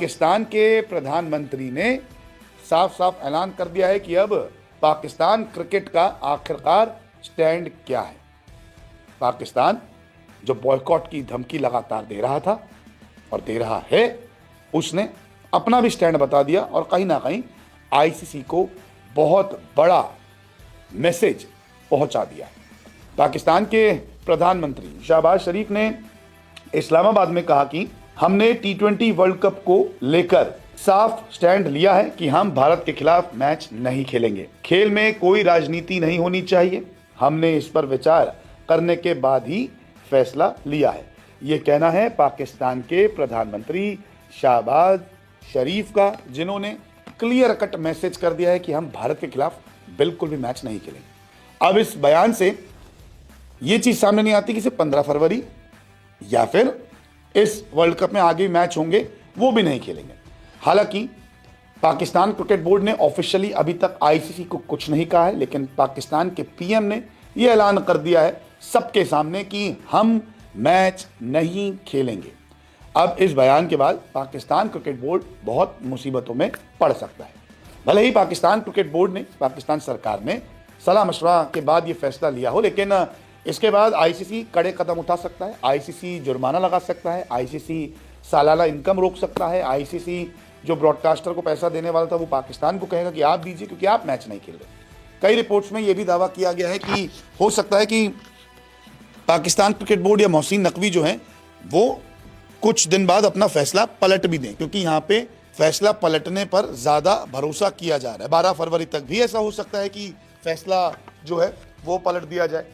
पाकिस्तान के प्रधानमंत्री ने साफ साफ ऐलान कर दिया है कि अब पाकिस्तान क्रिकेट का आखिरकार स्टैंड क्या है। पाकिस्तान जो बॉयकॉट की धमकी लगातार दे रहा था और दे रहा है, उसने अपना भी स्टैंड बता दिया और कहीं ना कहीं आईसीसी को बहुत बड़ा मैसेज पहुंचा दिया। पाकिस्तान के प्रधानमंत्री शहबाज शरीफ ने इस्लामाबाद में कहा कि हमने टी20 वर्ल्ड कप को लेकर साफ स्टैंड लिया है कि हम भारत के खिलाफ मैच नहीं खेलेंगे। खेल में कोई राजनीति नहीं होनी चाहिए। हमने इस पर विचार करने के बाद ही फैसला लिया है। ये कहना है पाकिस्तान के प्रधानमंत्री शहबाज शरीफ का, जिन्होंने क्लियर कट मैसेज कर दिया है कि हम भारत के खिलाफ बिल्कुल भी मैच नहीं खेलेंगे। अब इस बयान से ये चीज सामने नहीं आती कि सिर्फ 15 फरवरी या फिर इस वर्ल्ड कप में आगे मैच होंगे, वो भी नहीं खेलेंगे। हालांकि पाकिस्तान क्रिकेट बोर्ड ने ऑफिशियली अभी तक आईसीसी को कुछ नहीं कहा है, लेकिन पाकिस्तान के पीएम ने यह ऐलान कर दिया है सबके सामने कि हम मैच नहीं खेलेंगे। अब इस बयान के बाद पाकिस्तान क्रिकेट बोर्ड बहुत मुसीबतों में पड़ सकता है। भले ही पाकिस्तान क्रिकेट बोर्ड ने, पाकिस्तान सरकार ने सलाह मशवरा के बाद ये फैसला लिया हो, लेकिन इसके बाद आईसीसी कड़े कदम उठा सकता है। आईसीसी जुर्माना लगा सकता है, आईसीसी सालाना इनकम रोक सकता है, आईसीसी जो ब्रॉडकास्टर को पैसा देने वाला था वो पाकिस्तान को कहेगा कि आप दीजिए क्योंकि आप मैच नहीं खेल रहे। कई रिपोर्ट्स में यह भी दावा किया गया है कि हो सकता है कि पाकिस्तान क्रिकेट बोर्ड या मोहसिन नकवी जो हैं वो कुछ दिन बाद अपना फैसला पलट भी दें, क्योंकि यहाँ पे फैसला पलटने पर ज़्यादा भरोसा किया जा रहा है। 12 फरवरी तक भी ऐसा हो सकता है कि फैसला जो है वो पलट दिया जाए।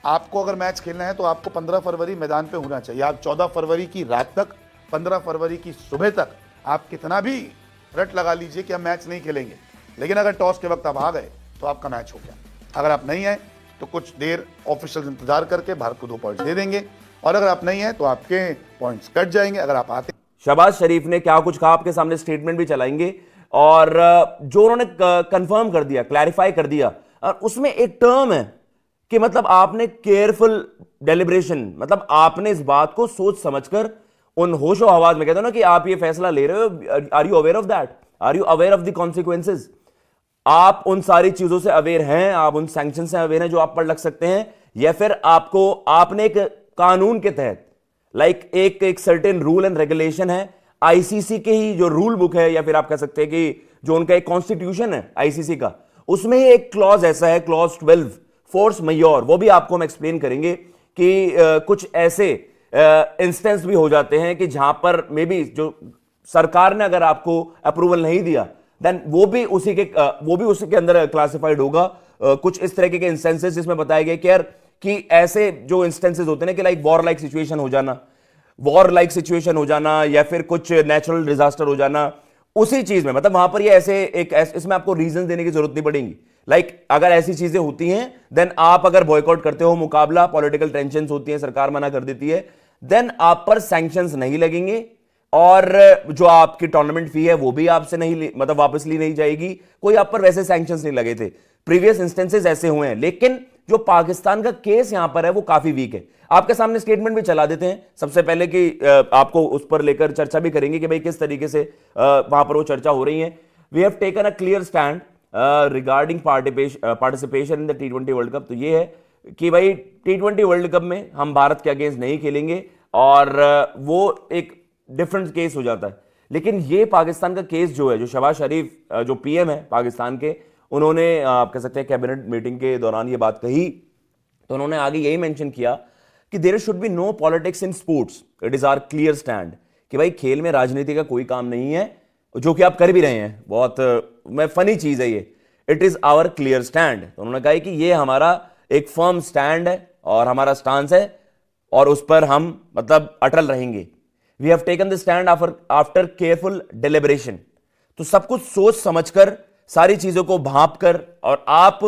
आपको अगर मैच खेलना है तो आपको 15 फरवरी मैदान पे होना चाहिए। आप 14 फरवरी की रात तक, 15 फरवरी की सुबह तक आप कितना भी रट लगा लीजिए कि हम मैच नहीं खेलेंगे, लेकिन अगर टॉस के वक्त आप आ गए तो आपका मैच हो गया। अगर आप नहीं आए तो कुछ देर ऑफिशियल इंतजार करके भारत को 2 पॉइंट्स दे देंगे, और अगर आप नहीं है तो आपके पॉइंट्स कट जाएंगे। अगर आप आते। शहबाज शरीफ ने क्या कुछ कहा, आपके सामने स्टेटमेंट भी चलाएंगे, और जो उन्होंने कंफर्म कर दिया, क्लैरिफाई कर दिया, और उसमें एक टर्म है कि मतलब आपने केयरफुल डेलिब्रेशन, मतलब आपने इस बात को सोच समझकर, उन होशो हवास में कहते हो ना कि आप ये फैसला ले रहे हो, are you aware of that, are you aware of the consequences, आप उन सारी चीजों से अवेयर हैं, आप उन सैंक्शन से अवेयर हैं जो आप पर लग सकते हैं, या फिर आपको आपने एक कानून के तहत एक सर्टेन रूल एंड रेगुलेशन है, आईसीसी के ही जो रूल बुक है, या फिर आप कह सकते हैं कि जो उनका एक कॉन्स्टिट्यूशन है आईसीसी का, उसमें ही एक क्लॉज ऐसा है, क्लॉज 12 फोर्स मैयोर, वो भी आपको हम एक्सप्लेन करेंगे कि कुछ ऐसे इंस्टेंस भी हो जाते हैं कि जहां पर मे बी जो सरकार ने अगर आपको अप्रूवल नहीं दिया, देन वो भी उसी के अंदर क्लासिफाइड होगा। कुछ इस तरह के इंस्टेंसेस जिसमें बताया गया कि यार कि ऐसे जो इंस्टेंसेस होते हैं कि वॉर लाइक सिचुएशन हो जाना, या फिर कुछ नेचुरल डिजास्टर हो जाना, उसी चीज में मतलब वहां पर ये इसमें आपको रीजन देने की जरूरत नहीं पड़ेगी। अगर ऐसी चीजें होती हैं, देन आप अगर बॉयकॉट करते हो, मुकाबला पॉलिटिकल टेंशन होती है, सरकार मना कर देती है, देन आप पर सैंक्शंस नहीं लगेंगे, और जो आपकी टूर्नामेंट फी है वो भी आपसे नहीं वापस ली नहीं जाएगी। कोई आप पर वैसे सैंक्शंस नहीं लगे थे, प्रीवियस इंस्टेंसेस ऐसे हुए हैं। लेकिन जो पाकिस्तान का केस यहां पर है वो काफी वीक है। आपके सामने स्टेटमेंट भी चला देते हैं सबसे पहले कि आपको उस पर लेकर चर्चा भी करेंगे कि भाई किस तरीके से वहां पर वो चर्चा हो रही है। We have taken a clear stand regarding participation in the T20 world cup. तो ये है कि भाई T20 वर्ल्ड कप में हम भारत के अगेंस्ट नहीं खेलेंगे, और वो एक डिफरेंट केस हो जाता है। लेकिन ये पाकिस्तान का केस जो है, जो शहबाज शरीफ जो पीएम है पाकिस्तान के, उन्होंने आप कह सकते हैं कैबिनेट मीटिंग के दौरान ये बात कही, तो उन्होंने आगे यही मेंशन किया कि there should be no politics in sports, it is our clear stand, कि भाई खेल में राजनीति का कोई काम नहीं है, जो कि आप कर भी रहे हैं। बहुत फनी चीज है ये, it is our clear stand. तो उन्होंने कहा कि ये हमारा एक फर्म स्टैंड है और हमारा स्टांस है, और उस पर हम अटल रहेंगे। We have taken the stand after careful deliberation. तो सब कुछ सोच समझकर, सारी चीजों को भांप कर, और आप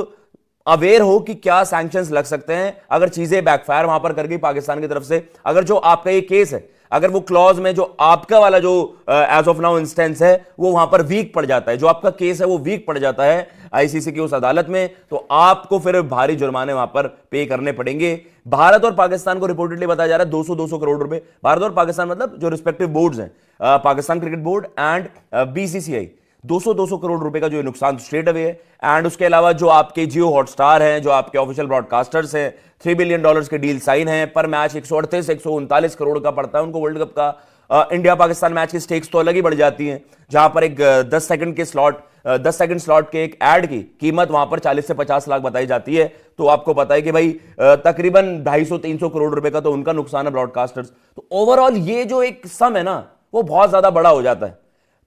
अवेयर हो कि क्या सैंक्शंस लग सकते हैं अगर चीजें बैकफायर वहां पर कर गई पाकिस्तान की तरफ से। अगर जो आपका ये केस है, अगर वो क्लॉज में जो आपका वाला जो एज ऑफ नाउ इंस्टेंस है वो वहां पर वीक पड़ जाता है, जो आपका केस है वो वीक पड़ जाता है आईसीसी की उस अदालत में, तो आपको फिर भारी जुर्माने वहां पर पे करने पड़ेंगे। भारत और पाकिस्तान को रिपोर्टेडली बताया जा रहा है 200 करोड़ रुपए, भारत और पाकिस्तान मतलब जो रिस्पेक्टिव बोर्ड्स हैं, Pakistan cricket board and BCCI, 200 crore रुपए का जो नुकसान स्ट्रेट अवे है। एंड उसके अलावा जो आपके जियो हॉटस्टार हैं, जो आपके ऑफिशियल ब्रॉडकास्टर्स हैं, $3 बिलियन के डील साइन हैं, पर मैच 138-139 करोड़ का पड़ता है उनको वर्ल्ड कप का। इंडिया पाकिस्तान मैच की स्टेक्स तो अलग ही बढ़ जाती हैं, जहां पर एक 10 सेकंड स्लॉट के एक एड की कीमत वहां पर 40 से 50 लाख बताई जाती है। तो आपको पता है कि भाई तकरीबन 250-300 करोड़ रुपए का तो उनका नुकसान है ब्रॉडकास्टर्स। तो ओवरऑल ये जो एक सम है ना वो बहुत ज्यादा बड़ा हो जाता है।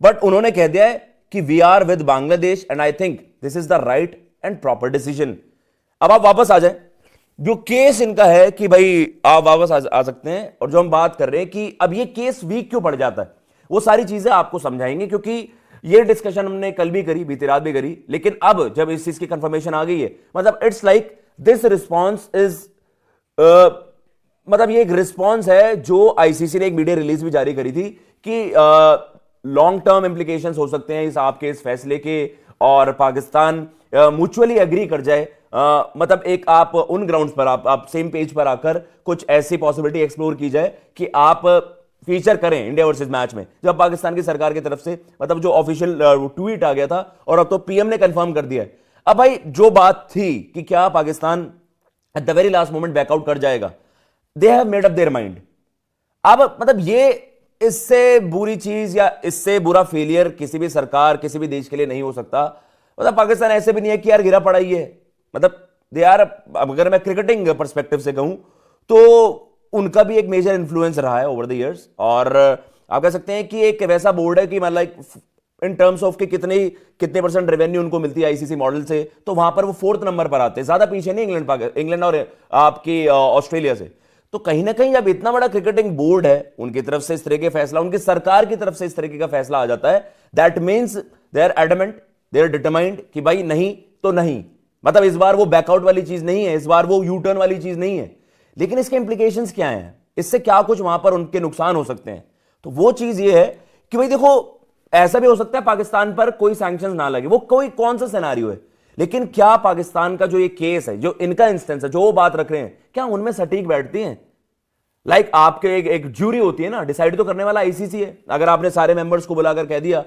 बट उन्होंने कह दिया है कि we are with Bangladesh and I think this is the right and proper decision. अब आप वापस आ जाए, जो केस इनका है कि भाई आप वापस आ सकते हैं, और जो हम बात कर रहे हैं कि अब ये केस वीक क्यों पड़ जाता है, वो सारी चीजें आपको समझाएंगे, क्योंकि ये डिस्कशन हमने कल भी करी, बीती रात भी करी, लेकिन अब जब इस चीज की कंफर्मेशन आ गई है, मतलब it's like this response is मतलब ये एक रिस्पॉन्स है जो आईसीसी ने एक मीडिया रिलीज भी जारी करी थी कि लॉन्ग टर्म इंप्लीकेशंस हो सकते हैं इस आपके इस फैसले के, और पाकिस्तान म्यूचुअली एग्री कर जाए, मतलब एक आप उन ग्राउंड्स पर आप सेम पेज पर आकर कुछ ऐसी पॉसिबिलिटी एक्सप्लोर की जाए कि आप फीचर करें इंडिया वर्सेस मैच में। जब पाकिस्तान की सरकार की तरफ से मतलब जो ऑफिशियल ट्वीट आ गया था, और अब तो पीएम ने कंफर्म कर दिया है। अब भाई जो बात थी कि क्या Pakistan at the very last moment back out कर जाएगा, they have made up their mind. अब मतलब ये इससे बुरी चीज या इससे बुरा फेलियर किसी भी सरकार किसी भी देश के लिए नहीं हो सकता। मतलब पाकिस्तान ऐसे भी नहीं है कि यार गिरा पड़ा ही है, मतलब दे आर, अगर मैं क्रिकेटिंग पर्सपेक्टिव से कहूं तो उनका भी एक मेजर इन्फ्लुएंस रहा है ओवर द इयर्स। और आप कह सकते हैं कि एक वैसा बोर्ड है कि मतलब इन टर्म्स ऑफ कि कितने परसेंट रेवेन्यू उनको मिलती है आईसीसी मॉडल से, तो वहां पर वो 4th नंबर पर आते हैं, ज्यादा पीछे नहीं इंग्लैंड और आपकी ऑस्ट्रेलिया से। तो कहीं ना कहीं जब इतना बड़ा क्रिकेटिंग बोर्ड है, उनकी तरफ से इस तरह के फैसला, उनकी सरकार की तरफ से इस तरीके का फैसला आ जाता है, that means they are adamant, they are determined कि भाई नहीं तो नहीं। मतलब इस बार वो बैकआउट वाली चीज नहीं है, इस बार वो यू टर्न वाली चीज नहीं है। लेकिन इसके इंप्लीकेशंस क्या हैं, इससे क्या कुछ वहां पर उनके नुकसान हो सकते हैं, तो वो चीज ये है कि भाई देखो ऐसा भी हो सकता है पाकिस्तान पर कोई सैंक्शंस ना लगे, वो कोई कौन सा सिनेरियो है, लेकिन क्या पाकिस्तान का जो ये केस है, जो इनका इंस्टेंस है, जो वो बात रख रहे हैं, क्या उनमें सटीक बैठती हैं? लाइक आपके एक ज्यूरी होती है ना, डिसाइड तो करने वाला आईसीसी है। अगर आपने सारे मेंबर्स को बुलाकर कह दिया,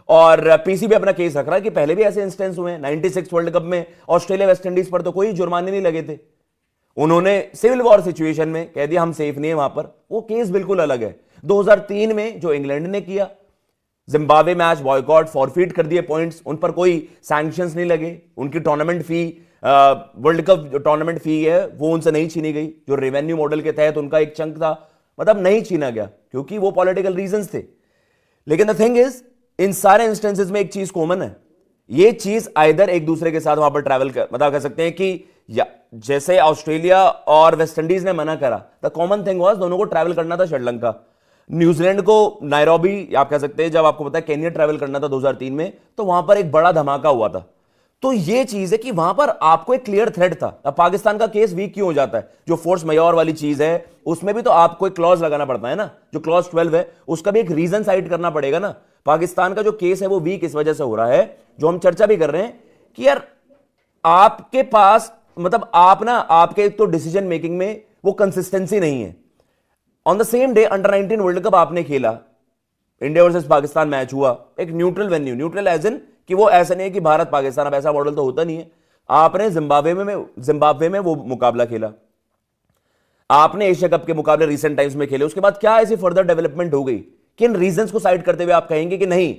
और पीसीबी अपना केस रख रहा है कि पहले भी ऐसे इंस्टेंस हुए हैं, 96 वर्ल्ड कप में ऑस्ट्रेलिया वेस्ट इंडीज पर तो कोई जुर्माने नहीं लगे थे, उन्होंने सिविल वॉर सिचुएशन में कह दिया हम सेफ नहीं है वहां पर, वो केस बिल्कुल अलग है। 2003 में जो इंग्लैंड ने किया, जिम्बाब्वे मैच बॉयकॉट, फॉरफीट कर दिए पॉइंट्स, उन पर कोई सैंक्शंस नहीं लगे, उनकी टूर्नामेंट फी, वर्ल्ड कप जो टूर्नामेंट फी है वो उनसे नहीं छीनी गई, जो रेवेन्यू मॉडल के तहत उनका एक चंक था, मतलब नहीं छीना गया, क्योंकि वो पॉलिटिकल रीजंस थे। लेकिन द थिंग इज, इन सारे इंस्टेंसेस में एक चीज कॉमन है, ये चीज आइदर एक दूसरे के साथ वहां पर ट्रैवल कर, मतलब कह सकते हैं कि या जैसे ऑस्ट्रेलिया और वेस्ट इंडीज ने मना करा, द कॉमन थिंग वाज दोनों को ट्रैवल करना था श्रीलंका, न्यूजीलैंड को नायरोबी, आप कह सकते हैं जब आपको पता है केन्या ट्रैवल करना था 2003 में, तो वहां पर एक बड़ा धमाका हुआ था। तो ये चीज है कि वहां पर आपको एक क्लियर थ्रेड था। अब पाकिस्तान का केस वीक क्यों हो जाता है, जो फोर्स मेजॉर वाली चीज है उसमें भी तो आपको एक क्लॉज लगाना पड़ता है ना, जो क्लॉज 12 है उसका भी एक रीजन साइड करना पड़ेगा ना। पाकिस्तान का जो केस है वो वीक इस वजह से हो रहा है, जो हम चर्चा भी कर रहे हैं कि यार आपके पास मतलब आप ना, आपके तो डिसीजन मेकिंग में वो कंसिस्टेंसी नहीं है। On the same day under 19 world cup आपने खेला, इंडिया वर्सेस पाकिस्तान मैच हुआ, एक neutral venue, neutral as in कि वो ऐसा नहीं है कि भारत पाकिस्तान, अब ऐसा मॉडल तो होता नहीं है। आपने जिम्बाब्वे में वो मुकाबला खेला, आपने एशिया कप के मुकाबले रिसेंट टाइम्स में खेले, उसके बाद क्या ऐसी फर्दर डेवलपमेंट हो गई, किन रीजंस को साइड करते हुए आप कहेंगे कि नहीं।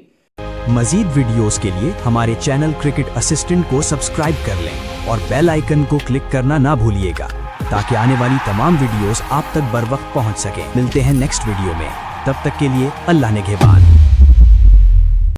मजीद वीडियोस के लिए हमारे चैनल क्रिकेट असिस्टेंट को सब्सक्राइब कर लें और बेल आइकन को क्लिक करना ना भूलिएगा, ताकि आने वाली तमाम वीडियोस आप तक बर वक्त पहुंच सकें। मिलते हैं नेक्स्ट वीडियो में, तब तक के लिए अल्लाह निगहबान।